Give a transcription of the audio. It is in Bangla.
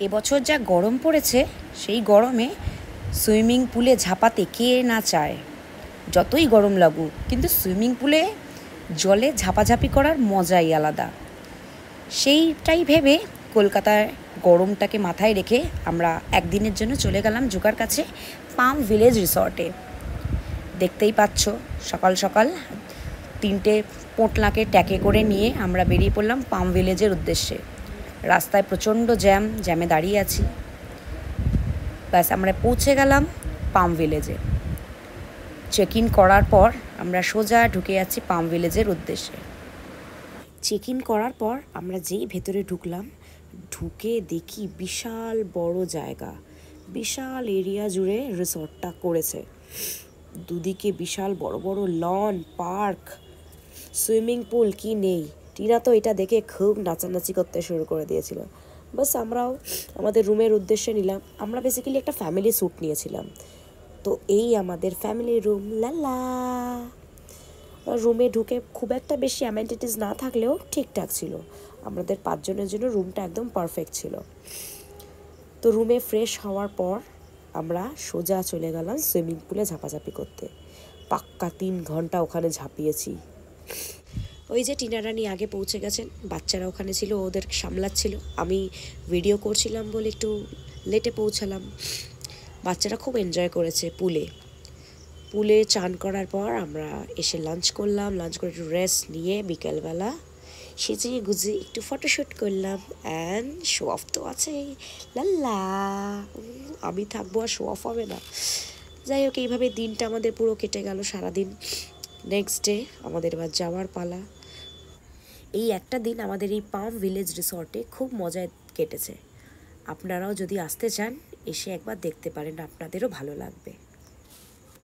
এবছর যা গরম পড়েছে, সেই গরমে সুইমিং পুলে ঝাঁপাতে কে না চায়। যতই গরম লাগুক, কিন্তু সুইমিং পুলে জলে ঝাঁপাঝাঁপি করার মজাই আলাদা। সেইটাই ভেবে কলকাতার গরমটাকে মাথায় রেখে আমরা একদিনের জন্য চলে গেলাম জুকার কাছে পাম ভিলেজ রিসর্টে। দেখতেই পাচ্ছ, সকাল সকাল 3টে পোটলাকে ট্যাকে করে নিয়ে আমরা বেরিয়ে পড়লাম পাম ভিলেজের উদ্দেশ্যে। রাস্তায় প্রচণ্ড জ্যামে দাঁড়িয়ে আছি। ব্যাস আমরা পৌঁছে গেলাম পাম ভিলেজে। চেক ইন করার পর আমরা সোজা ঢুকে যাচ্ছি পাম ভিলেজের উদ্দেশ্যে। চেক ইন করার পর আমরা যেই ভেতরে ঢুকলাম, ঢুকে দেখি বিশাল বড় জায়গা, বিশাল এরিয়া জুড়ে রিসর্টটা করেছে। দুদিকে বিশাল বড় বড় লন, পার্ক, সুইমিং পুল, কি নেই। টিনা তো এটা দেখে খুব নাচানাচি করতে শুরু করে দিয়েছিল। বাস আমরাও আমাদের রুমের উদ্দেশ্যে নিলাম। আমরা বেসিক্যালি একটা ফ্যামিলি স্যুট নিয়েছিলাম। তো এই আমাদের ফ্যামিলি রুম। লালা রুমে ঢুকে খুব একটা বেশি অ্যামেনিটিস না থাকলেও ঠিকঠাক ছিল। আমাদের 5 জনের জন্য রুমটা একদম পারফেক্ট ছিল। তো রুমে ফ্রেশ হওয়ার পর আমরা সোজা চলে গেলাম সুইমিং পুলে ঝাঁপাঝাঁপি করতে। পাক্কা 3 ঘন্টা ওখানে ঝাঁপিয়েছি। ওই যে টিনা রানী আগে পৌঁছে গেছেন, বাচ্চারা ওখানে ছিল, ওদের সামলাচ্ছিল। আমি ভিডিও করছিলাম বলে একটু লেটে পৌঁছালাম। বাচ্চারা খুব এনজয় করেছে পুলে চান করার পর আমরা এসে লাঞ্চ করলাম। লাঞ্চ করে একটু রেস্ট নিয়ে বিকেলবেলা সেজে গুজে একটু ফটোশ্যুট করলাম। অ্যান্ড শো অফ তো আছেই। লাল্লা আমি থাকবো আর শো অফ হবে না? যাই হোক, এইভাবে দিনটা আমাদের পুরো কেটে গেল সারাদিন। নেক্সট ডে আমাদের এবার যাওয়ার পালা। এই একটা দিন আমাদের এই পাম ভিলেজ রিসর্টে খুব মজায় কেটেছে। আপনারাও যদি আসতে চান, এসে একবার দেখতে পারেন, আপনাদেরও ভালো লাগবে।